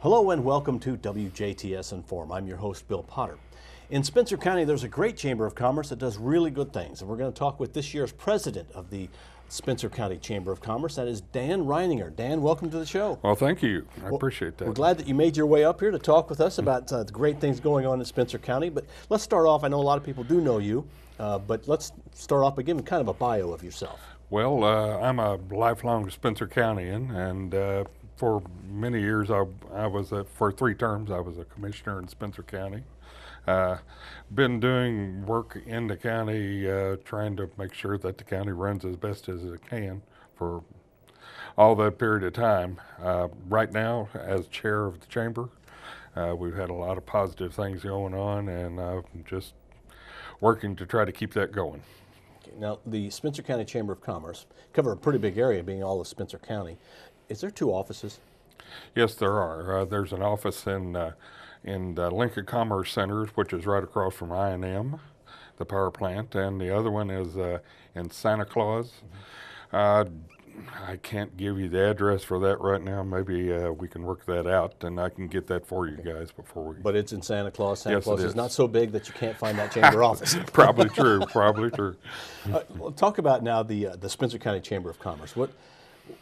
Hello and welcome to WJTS in.form. I'm your host, Bill Potter. In Spencer County, there's a great Chamber of Commerce that does really good things, and we're going to talk with this year's president of the Spencer County Chamber of Commerce. That is Dan Rininger. Dan, welcome to the show. Well, thank you. I appreciate that. We're glad that you made your way up here to talk with us about the great things going on in Spencer County. But let's start off. I know a lot of people do know you, but let's start off by giving kind of a bio of yourself. Well, I'm a lifelong Spencer Countyan, and for many years, I was for 3 terms, I was a commissioner in Spencer County. Been doing work in the county, trying to make sure that the county runs as best as it can for all that period of time. Right now, as chair of the chamber, we've had a lot of positive things going on, and I'm just working to try to keep that going. Now, the Spencer County Chamber of Commerce cover a pretty big area, being all of Spencer County. Is there 2 offices? Yes, there are. There's an office in the Lincoln Commerce Center, which is right across from I&M, the power plant, and the other one is in Santa Claus. I can't give you the address for that right now. Maybe we can work that out, and I can get that for you guys before we... But it's in Santa Claus. Santa Yes, Claus it is is not so big that you can't find that chamber office. Probably true, probably true. Well, talk about now the Spencer County Chamber of Commerce.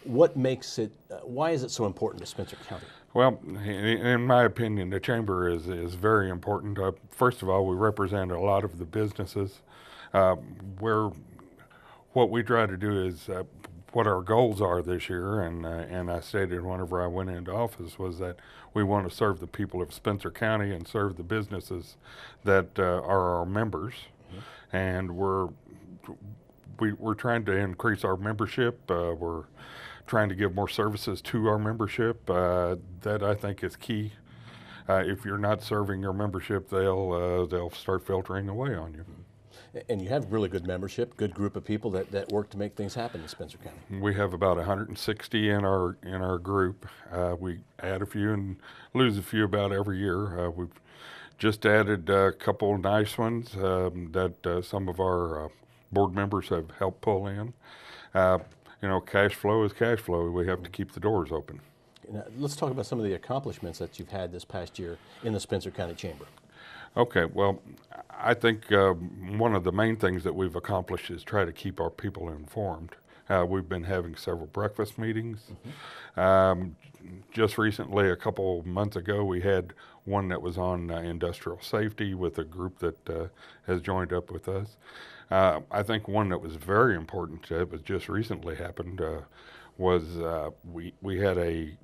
What makes it, why is it so important to Spencer County? Well, in my opinion, the chamber is very important. First of all, we represent a lot of the businesses. What we try to do is what our goals are this year, and I stated whenever I went into office, was that we want to serve the people of Spencer County and serve the businesses that are our members. Mm-hmm. And we're trying to increase our membership. We're trying to give more services to our membership. That I think is key. If you're not serving your membership, they'll start filtering away on you. And you have really good membership, good group of people that work to make things happen in Spencer County. We have about 160 in our group. We add a few and lose a few about every year. We've just added a couple of nice ones that some of our board members have helped pull in. Cash flow is cash flow. We have to keep the doors open. Now, let's talk about some of the accomplishments that you've had this past year in the Spencer County Chamber. Okay, well, I think one of the main things that we've accomplished is try to keep our people informed. We've been having several breakfast meetings. Mm-hmm. Just recently, a couple months ago, we had one that was on industrial safety with a group that has joined up with us. I think one that was very important that was just recently happened was we had a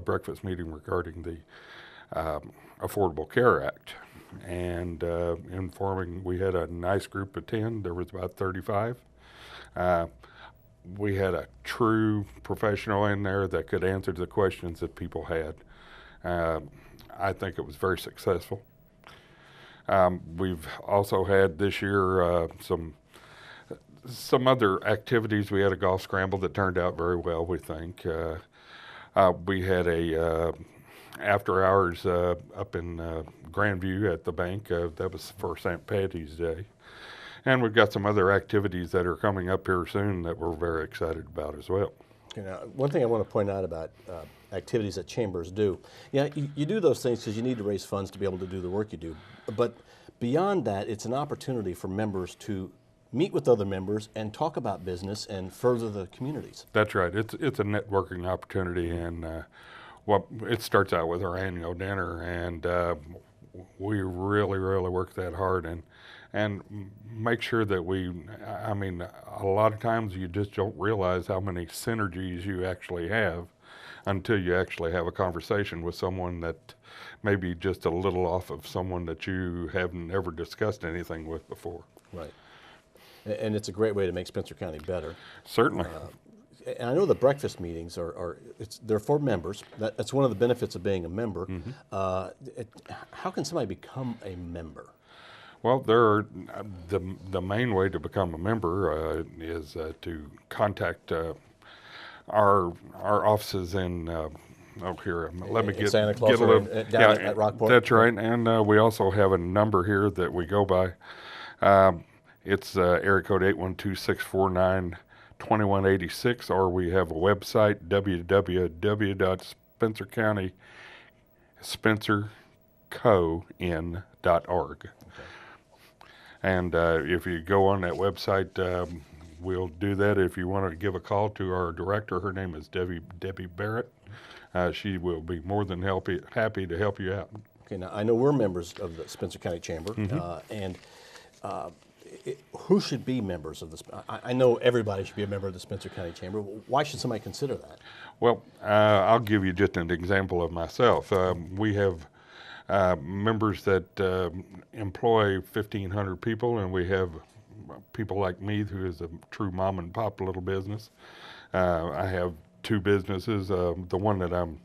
breakfast meeting regarding the Affordable Care Act, and we had a nice group attend. There was about 35. We had a true professional in there that could answer the questions that people had. I think it was very successful. We've also had this year some other activities. We had a golf scramble that turned out very well, we think. We had a after hours up in Grandview at the bank. That was for St. Patty's Day. And we've got some other activities that are coming up here soon that we're very excited about as well. One thing I want to point out about activities that chambers do, you do those things because you need to raise funds to be able to do the work you do. But beyond that, it's an opportunity for members to meet with other members and talk about business and further the communities. That's right. It's a networking opportunity, and it starts out with our annual dinner, and we really work that hard and make sure that a lot of times you just don't realize how many synergies you actually have until you actually have a conversation with someone that may be just a little off of someone that you haven't ever discussed anything with before. Right. And it's a great way to make Spencer County better. Certainly. And I know the breakfast meetings they're for members. That's one of the benefits of being a member. Mm-hmm. How can somebody become a member? Well, the main way to become a member is to contact our offices in here. Let me get Santa Claus get a little down at Rockport. That's right, and we also have a number here that we go by. It's area code 812-649-2186, or we have a website, www.spencercounty.com. Spencer County, spencercoin.org. And if you go on that website, we'll do that. If you want to give a call to our director, her name is Debbie Barrett. She will be more than happy to help you out. Okay, now I know we're members of the Spencer County Chamber, and who should be members of the? I know everybody should be a member of the Spencer County Chamber. Why should somebody consider that? Well, I'll give you just an example of myself. We have members that employ 1,500 people, and we have people like me who is a true mom and pop little business. I have two businesses. The one that I'm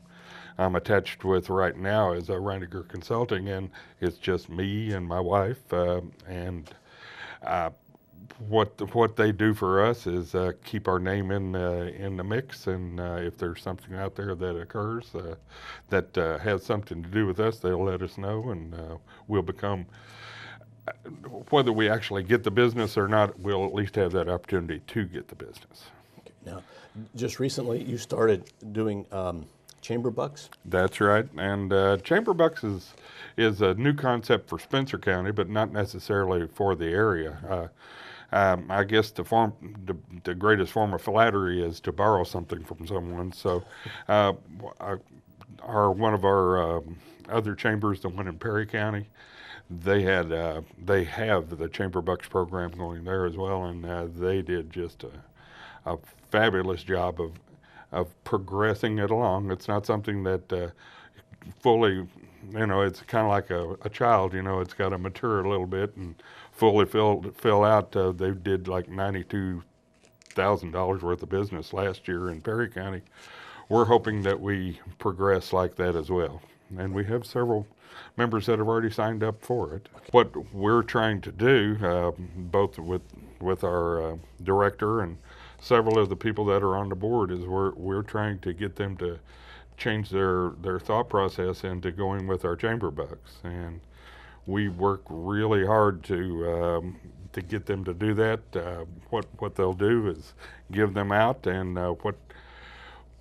attached with right now is Raninger Consulting, and it's just me and my wife. What they do for us is keep our name in the mix, and if there's something out there that occurs that has something to do with us, they'll let us know, and we'll become. Whether we actually get the business or not, we'll at least have that opportunity to get the business. Okay. Now, just recently you started doing chamber bucks. That's right, and chamber bucks is a new concept for Spencer County, but not necessarily for the area. I guess the greatest form of flattery is to borrow something from someone. So, one of our other chambers, the one in Perry County, they have the Chamber Bucks program going there as well, and they did just a fabulous job of progressing it along. It's not something that fully, it's kind of like a child, it's got to mature a little bit and fully fill out. They did like $92,000 worth of business last year in Perry County. We're hoping that we progress like that as well. And we have several members that have already signed up for it. What we're trying to do, both with our director and several of the people that are on the board, is we're trying to get them to change their thought process into going with our chamber bucks, and we work really hard to get them to do that. What they'll do is give them out, and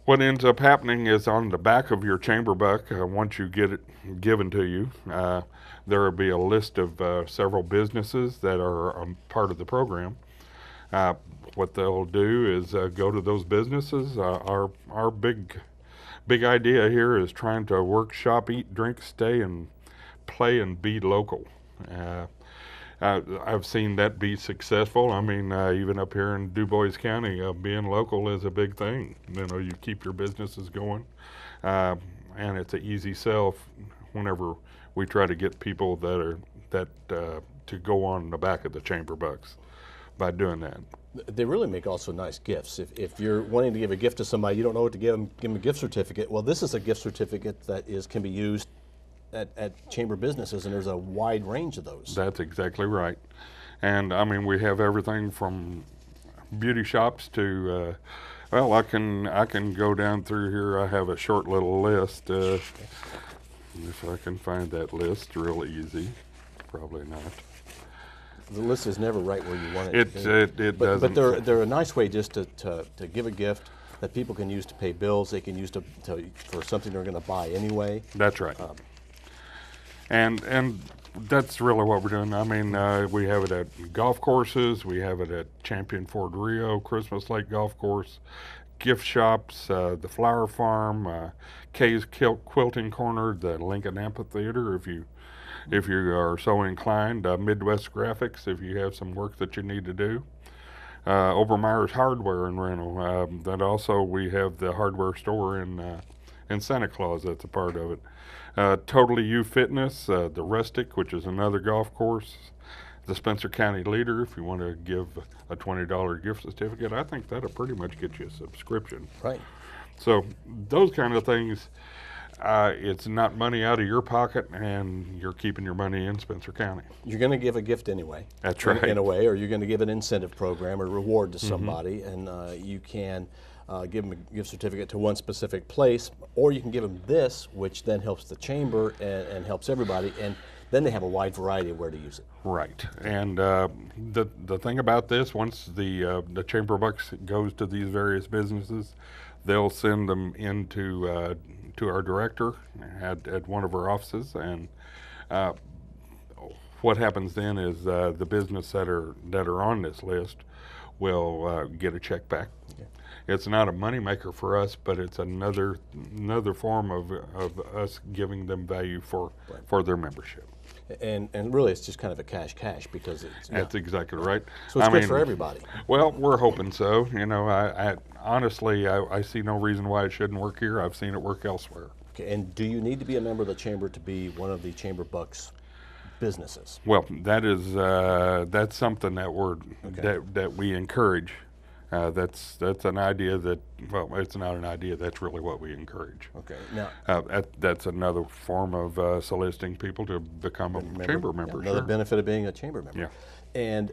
what ends up happening is on the back of your chamber buck, once you get it given to you, there will be a list of several businesses that are part of the program. What they'll do is go to those businesses. Our big idea here is trying to work, shop, eat, drink, stay, and play and be local. I've seen that be successful. I mean, even up here in Du Bois County, being local is a big thing. You keep your businesses going, and it's an easy sell whenever we try to get people to go on the back of the chamber bucks by doing that. They really make also nice gifts. If you're wanting to give a gift to somebody, you don't know what to give them a gift certificate. Well, this is a gift certificate that can be used at chamber businesses, and there's a wide range of those. That's exactly right. And I mean, we have everything from beauty shops to, well, I can go down through here. I have a short little list. If I can find that list real easy, probably not. The list is never right where you want it to be. It doesn't. But they're a nice way just to give a gift that people can use to pay bills. They can use for something they're going to buy anyway. That's right. And that's really what we're doing. I mean, we have it at golf courses. We have it at Champion Ford Rio, Christmas Lake Golf Course, gift shops, the Flower Farm, Kay's Quilting Corner, the Lincoln Amphitheater, if you are so inclined, Midwest Graphics, if you have some work that you need to do. Obermeyer's Hardware and Rental. That also, we have the hardware store in Santa Claus that's a part of it. Totally You Fitness, the Rustic, which is another golf course. The Spencer County Leader, if you want to give a $20 gift certificate, I think that'll pretty much get you a subscription. Right. So those kind of things, it's not money out of your pocket, and you're keeping your money in Spencer County. You're going to give a gift anyway. That's right. In a way, or you're going to give an incentive program or reward to somebody, and you can give them a gift certificate to one specific place, or you can give them this, which then helps the chamber and helps everybody, and then they have a wide variety of where to use it. Right, and the thing about this, once the chamber bucks goes to these various businesses, they'll send them into to our director at one of our offices, and uh, what happens then is the business that are on this list will get a check back. Okay. It's not a moneymaker for us, but it's another form of us giving them value for Right. for their membership. And really, it's just kind of a cash because it's That's exactly right. so it's I good mean, for everybody. Well, we're hoping so. You know, I honestly, I see no reason why it shouldn't work here. I've seen it work elsewhere. Okay. And do you need to be a member of the chamber to be one of the chamber bucks businesses? Well, that's something that that we encourage. That's an idea that, well, it's not an idea. That's really what we encourage. Okay. Now, That's another form of soliciting people to become a chamber member. yeah, another Sure. benefit of being a chamber member. Yeah. And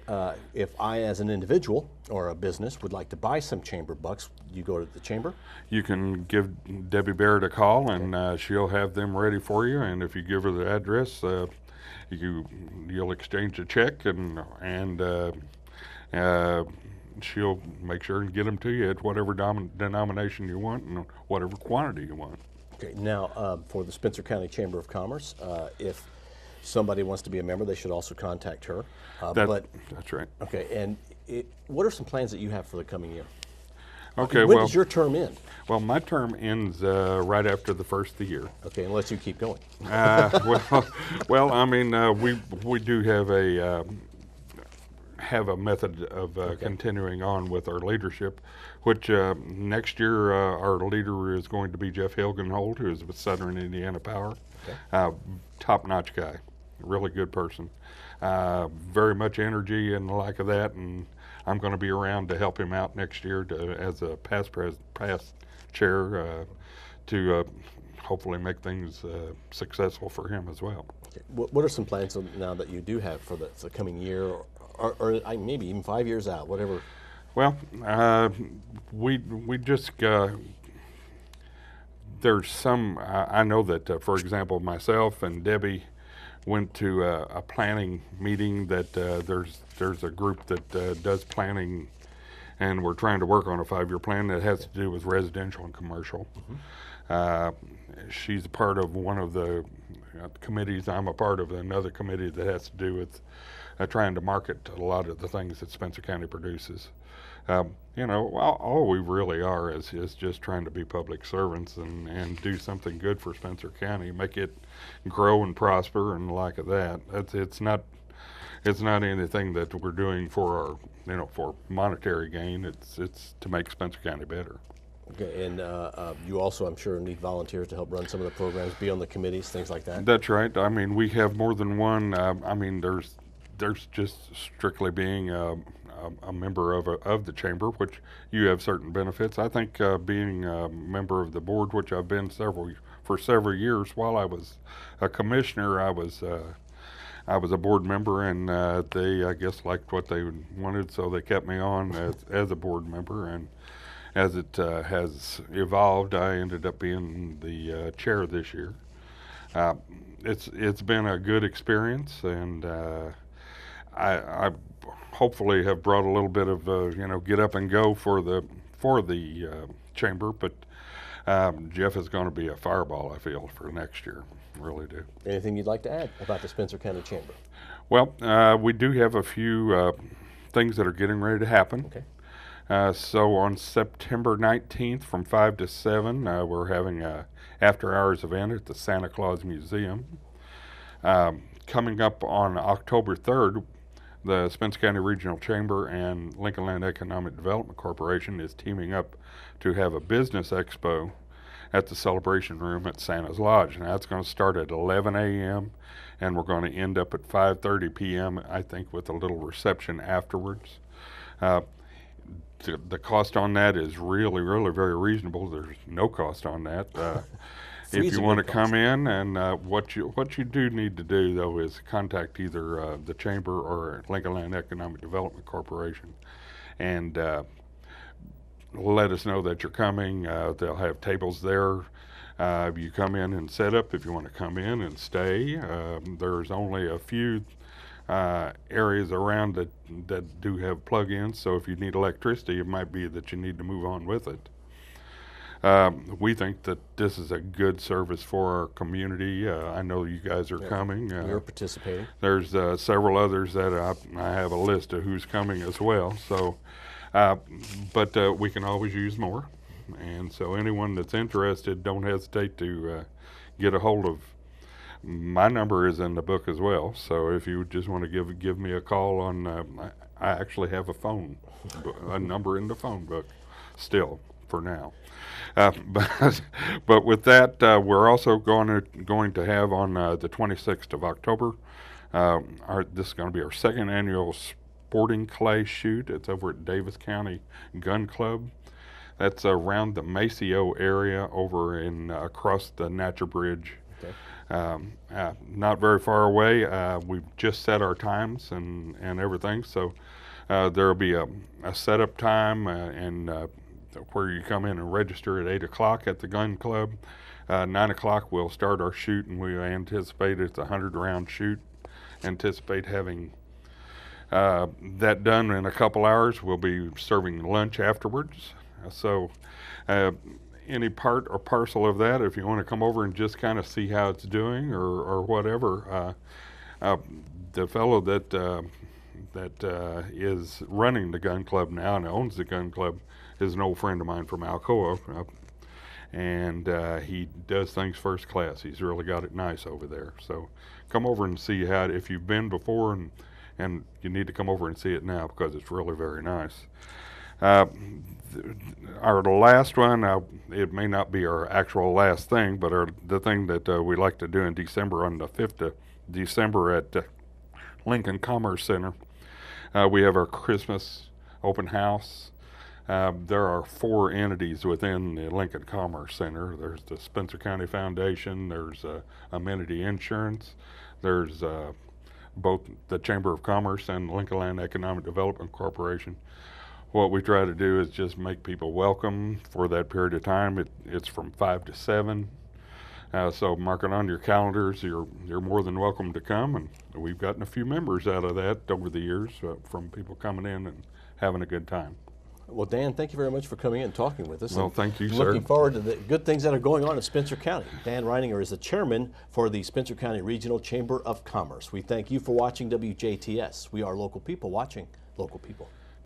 if I, as an individual or a business, would like to buy some chamber bucks, you go to the chamber. You can give Debbie Barrett a call, and she'll have them ready for you. And if you give her the address, you'll exchange a check, and she'll make sure and get them to you at whatever denomination you want and whatever quantity you want. Okay. Now, for the Spencer County Chamber of Commerce, if somebody wants to be a member, they should also contact her. That's right. Okay. And what are some plans that you have for the coming year? Okay. When Well, does your term end? well, my term ends right after the first of the year. Okay, unless you keep going. Well, I mean, we do have a method of continuing on with our leadership, which next year our leader is going to be Jeff Hilgenhold, who is with Southern Indiana Power. Okay. Top-notch guy, really good person, very much energy and the like of that, and I'm going to be around to help him out next year as a past chair to hopefully make things successful for him as well. Okay. What are some plans now that you do have for the coming year, or maybe even 5 years out, whatever? Well, we just there's some. I know that, for example, myself and Debbie went to a planning meeting that there's a group that does planning, and we're trying to work on a 5-year plan that has to do with residential and commercial. She's a part of one of the committees. I'm a part of another committee that has to do with trying to market a lot of the things that Spencer County produces. You know, all we really are is just trying to be public servants and do something good for Spencer County, make it grow and prosper and the like of that. It's not anything that we're doing for our, for monetary gain. It's to make Spencer County better. Okay, and you also, I'm sure, need volunteers to help run some of the programs, be on the committees, things like that. That's right. I mean, we have more than one. I mean, there's just strictly being a member of the chamber, which you have certain benefits. I think being a member of the board, which I've been for several years, while I was a commissioner, I was a board member, and they, I guess, liked what they wanted, so they kept me on as a board member. And as it has evolved, I ended up being the chair this year. It's been a good experience, and I hopefully have brought a little bit of get up and go for the chamber. But Jeff is going to be a fireball, I feel, for next year. Really do. Anything you'd like to add about the Spencer County Chamber? Well, we do have a few things that are getting ready to happen. Okay. So on September 19th from 5 to 7, we're having a after-hours event at the Santa Claus Museum. Coming up on October 3rd, the Spencer County Regional Chamber and Lincoln Land Economic Development Corporation is teaming up to have a business expo at the Celebration Room at Santa's Lodge. Now, that's going to start at 11 a.m. and we're going to end up at 5:30 p.m., I think, with a little reception afterwards. The cost on that is really, really very reasonable. There's no cost on that. If you want to come in, and what you do need to do, though, is contact either the Chamber or Lincoln Land Economic Development Corporation and let us know that you're coming. They'll have tables there. You come in and set up if you want to come in and stay. There's only a few areas around that do have plug-ins, so if you need electricity, it might be that you need to move on with it. We think that this is a good service for our community. I know you guys are coming. We're participating. There's several others that I have a list of who's coming as well. So, but we can always use more. And so anyone that's interested, don't hesitate to get a hold of. My number is in the book as well. So if you just want to give me a call on, I actually have a number in the phone book still for now. But with that, we're also going to have on the 26th of October. This is going to be our second annual sporting clay shoot. It's over at Davis County Gun Club. That's around the Maceo area over in across the Natcher Bridge. Okay. Not very far away. We've just set our times and everything. So there'll be a setup time and where you come in and register at 8 o'clock at the gun club. 9 o'clock we'll start our shoot, and we anticipate it's a 100-round shoot. Anticipate having that done in a couple hours. We'll be serving lunch afterwards. So any part or parcel of that, if you want to come over and just kind of see how it's doing or whatever, the fellow that is running the gun club now and owns the gun club is an old friend of mine from Alcoa, and he does things first class. He's really got it nice over there. So come over and see how, if you've been before, and you need to come over and see it now because it's really very nice. Our last one, it may not be our actual last thing, but the thing that we like to do in December, on the 5th of December at Lincoln Commerce Center, we have our Christmas open house. There are 4 entities within the Lincoln Commerce Center. There's the Spencer County Foundation, there's Amenity Insurance, there's both the Chamber of Commerce and Lincoln Land Economic Development Corporation. What we try to do is just make people welcome for that period of time. It's from 5 to 7. So mark it on your calendars. You're more than welcome to come, and we've gotten a few members out of that over the years from people coming in and having a good time. Well, Dan, thank you very much for coming in and talking with us. Well, thank you, sir. Looking forward to the good things that are going on in Spencer County. Dan Rininger is the chairman for the Spencer County Regional Chamber of Commerce. We thank you for watching WJTS. We are local people watching local people.